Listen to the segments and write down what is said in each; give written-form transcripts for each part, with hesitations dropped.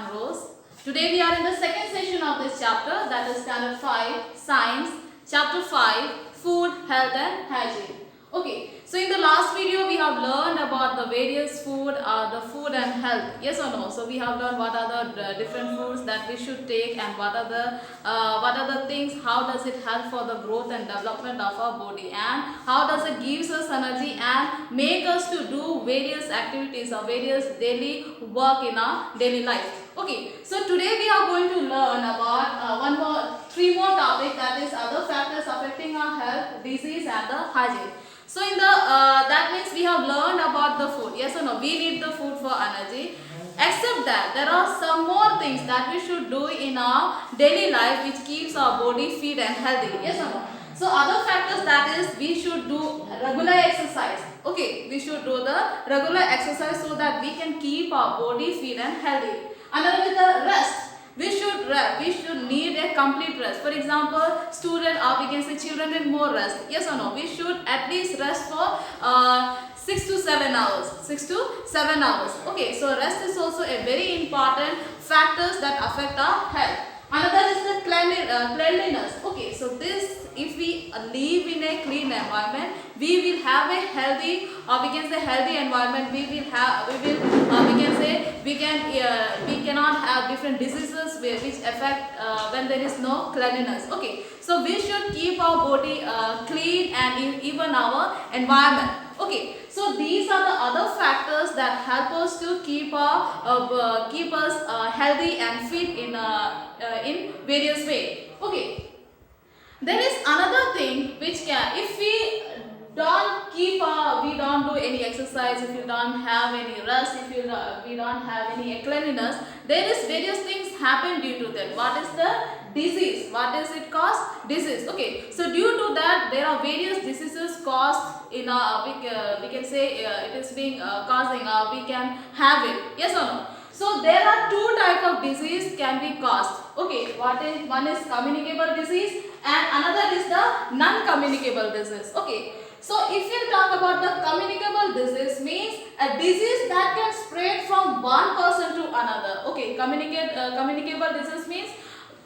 I'm Rose. Today we are in the second session of this chapter, that is Standard 5 Science, Chapter 5 Food, Health and Hygiene. Okay, so in the last video we have learned about the various food, the food and health. Yes or no? So we have learned what are the different foods that we should take and what are the things, how does it help for the growth and development of our body, and how does it gives us energy and make us to do various activities or various daily work in our daily life. Okay, so today we are going to learn about three more topics, that is other factors affecting our health, disease and the hygiene. So in the that means we have learned about the food. Yes or no? We need the food for energy. Except that there are some more things that we should do in our daily life which keeps our body fit and healthy. Yes or no? So other factors, that is we should do regular exercise. Okay, we should do the regular exercise so that we can keep our body fit and healthy. Another is the rest. We should need a complete rest. For example, student or we can say children need more rest. Yes or no? We should at least rest for 6 to 7 hours. 6 to 7 hours. Okay, so rest is also a very important factors that affect our health. Another is the cleanliness. Okay, so this, if we live in a clean environment, we will have a healthy, or we can say healthy environment. We cannot have different diseases which affect when there is no cleanliness. Okay, so we should keep our body clean and even our environment. Okay, so these are the other factors that help us to keep us healthy and fit in various ways. Okay, there is another thing which can, if we don't do any exercise, if you don't have any rest, if we don't have any cleanliness, there is various things happen due to that. What is the disease? What does it cause? Disease. Okay, so due to that there are various diseases caused in our we can say it is being causing, we can have it. Yes or no? So there are two types of disease can be caused. Okay, one is communicable disease and another is the non-communicable disease. Okay, so if you talk about the communicable disease, means a disease that can spread from one person to another. Okay, communicable disease means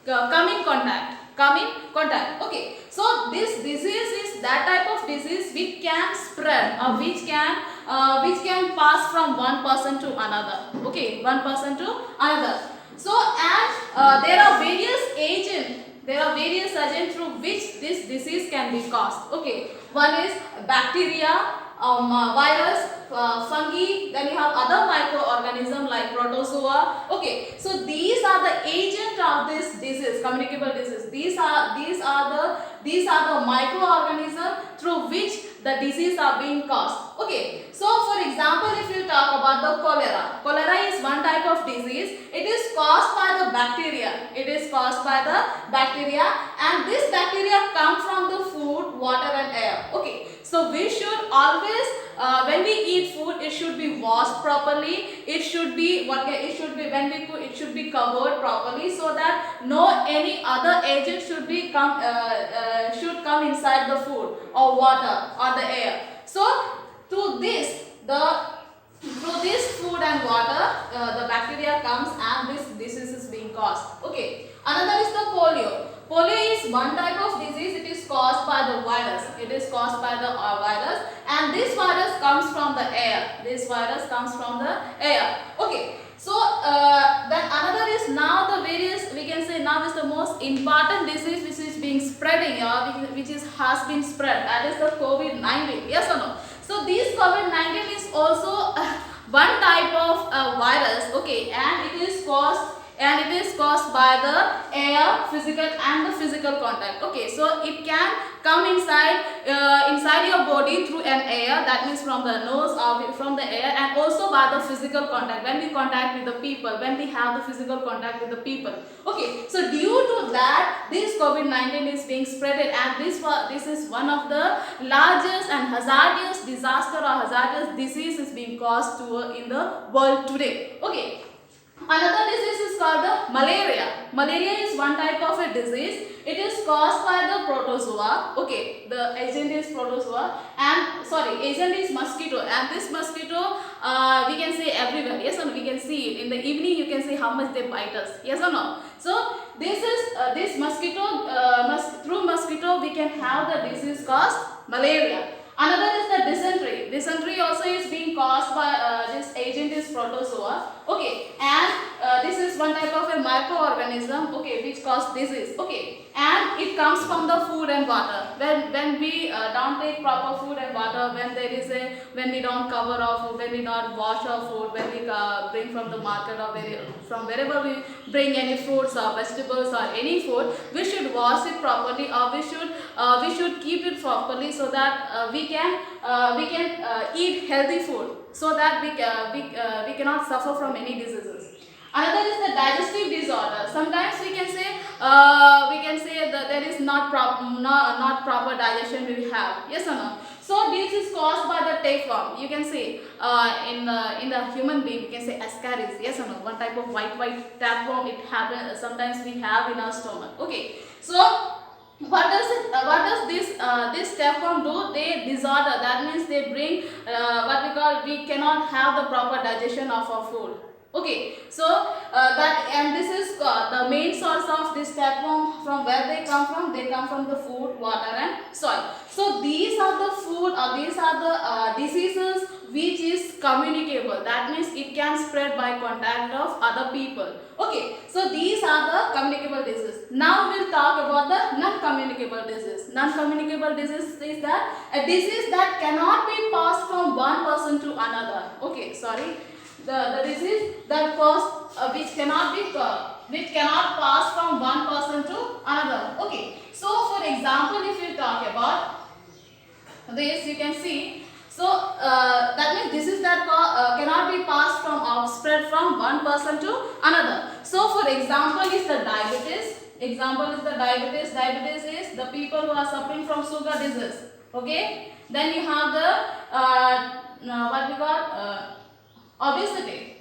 come in contact. Okay, so this disease is that type of disease which can spread or which can pass from one person to another. Okay, one person to another. So and there are various agents through which this disease can be caused. Okay, one is bacteria, virus, fungi, then you have other microorganisms like protozoa. Okay, so these are the agent of this disease, communicable disease. These are the microorganisms through which the disease are being caused. Okay, so for example, if you talk about the cholera is one type of disease. It is caused by the bacteria. And this bacteria comes from the food, water and air. Okay, so we should always when we eat food, it should be washed properly. It should be when we cook, it should be covered properly so that no any other agent should come inside the food or water or the air. So through this food and water, the bacteria comes and this disease is being caused. Okay, another is the polio. Polio is one type of disease. It is caused by the virus. And this virus comes from the air. Okay, so then another is now now is the most important disease which is being spreading, has been spread. That is the COVID-19. Yes or no? So this COVID-19 is also one type of virus. Okay, and it is caused by the air, physical contact. Okay, so it can come inside your body through an air, that means from the nose or from the air, and also by the physical contact when we contact with the people, when we have the physical contact with the people. Okay, so due to that, this COVID-19 is being spreaded, and this is one of the largest and hazardous disaster or hazardous disease is being caused in the world today. Okay. Another disease is called the malaria. Malaria is one type of a disease. It is caused by the protozoa. Okay, the agent is protozoa, and sorry, agent is mosquito, and this mosquito we can say everywhere. Yes or no? We can see it in the evening. You can see how much they bite us. Yes or no? So this is this mosquito. Through mosquito we can have the disease caused malaria. Another is the dysentery. Dysentery also is being caused by this agent is protozoa. Okay, and this is one type of a microorganism. Okay, which cause disease. Okay, and it comes from the food and water. When we don't take proper food and water, when we don't cover our food, when we not wash our food, when we bring from the market or from wherever we bring any fruits or vegetables or any food, we should wash it properly, or we should keep it properly, so that we can eat healthy food, so that we cannot suffer from any diseases. Another is the digestive disorder. Sometimes we can say that there is not proper digestion we have. Yes or no? So this is caused by the tapeworm. You can say in the human being, we can say ascaris. Yes or no? One type of white tapeworm. It happens sometimes we have in our stomach. Okay. So what does this tapeworm do? They disorder. That means they bring we cannot have the proper digestion of our food. Okay, so this is the main source of this tapeworm. From where they come from? They come from the food, water, and soil. So these are the food, or these are the diseases which is communicable. That means it can spread by contact of other people. Okay, so these are the communicable diseases. Now we'll talk about the non-communicable disease. Non-communicable disease is that a disease that cannot be passed from one person to another. Okay, sorry. The disease that which cannot pass from one person to another. Okay, so for example, if you talk about this, you can see. So that means disease that cannot be passed from or spread from one person to another. So for example is the diabetes. Example is the diabetes. Diabetes is the people who are suffering from sugar disease. Okay. Then you have the obesity.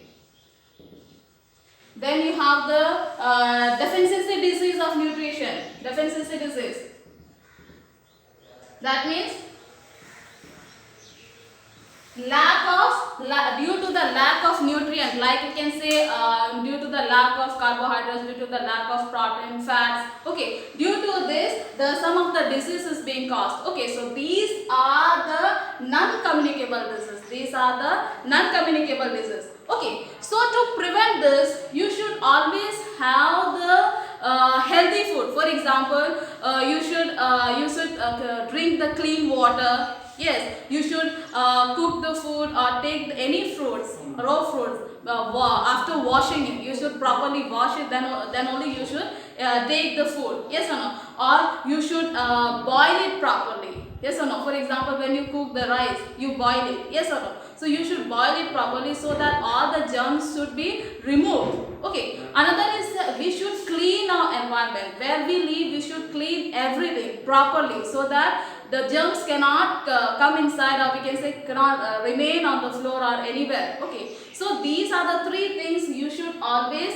Then you have the deficiency disease of nutrition. Deficiency disease. That means due to the lack of nutrient, like you can say due to the lack of carbohydrates, due to the lack of protein, fats. Okay, due to this, some of the diseases being caused. Okay, so these are the non-communicable diseases. These are the non-communicable diseases. Okay, so to prevent this, you should always have the healthy food. For example, you should drink the clean water. Yes, you should cook the food or take any fruits, raw fruits. After washing it, you should properly wash it. Then only you should take the food. Yes or no? Or you should boil it properly. Yes or no? For example, when you cook the rice, you boil it. Yes or no? So you should boil it properly so that all the germs should be removed. Okay. Another is we should clean our environment. Where we live, we should clean everything properly so that the germs cannot come inside, or we can say cannot remain on the floor or anywhere. Okay. So these are the three things you should always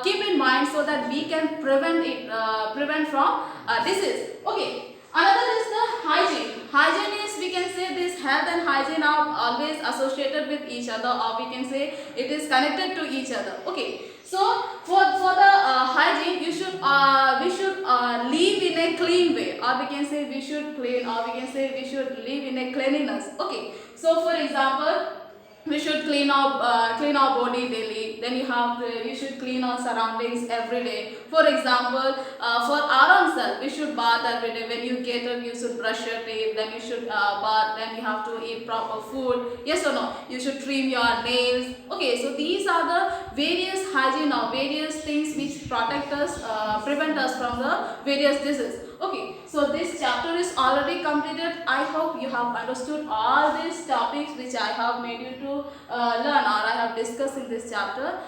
keep in mind so that we can prevent from disease. Okay. Another is the hygiene. Hygiene is, we can say, this health and hygiene are always associated with each other, or we can say it is connected to each other. Okay. So for the hygiene, we should live in a clean way, or we can say we should clean, or we can say we should live in a cleanliness. Okay. So for example, we should clean our body daily. Then you should clean our surroundings every day. For example, for our own self, we should bath every day. When you get up, you should brush your teeth. Then you should bath. Then you have to eat proper food. Yes or no? You should trim your nails. Okay, so these are the various hygiene or various things which protect us, prevent us from the various diseases. Okay, so this chapter is already completed. I hope you have understood all these topics which I have made you to learn, or I have discussed in this chapter.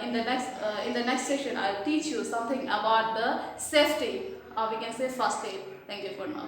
In the next session, I will teach you something about the safety, or we can say first aid. Thank you for now.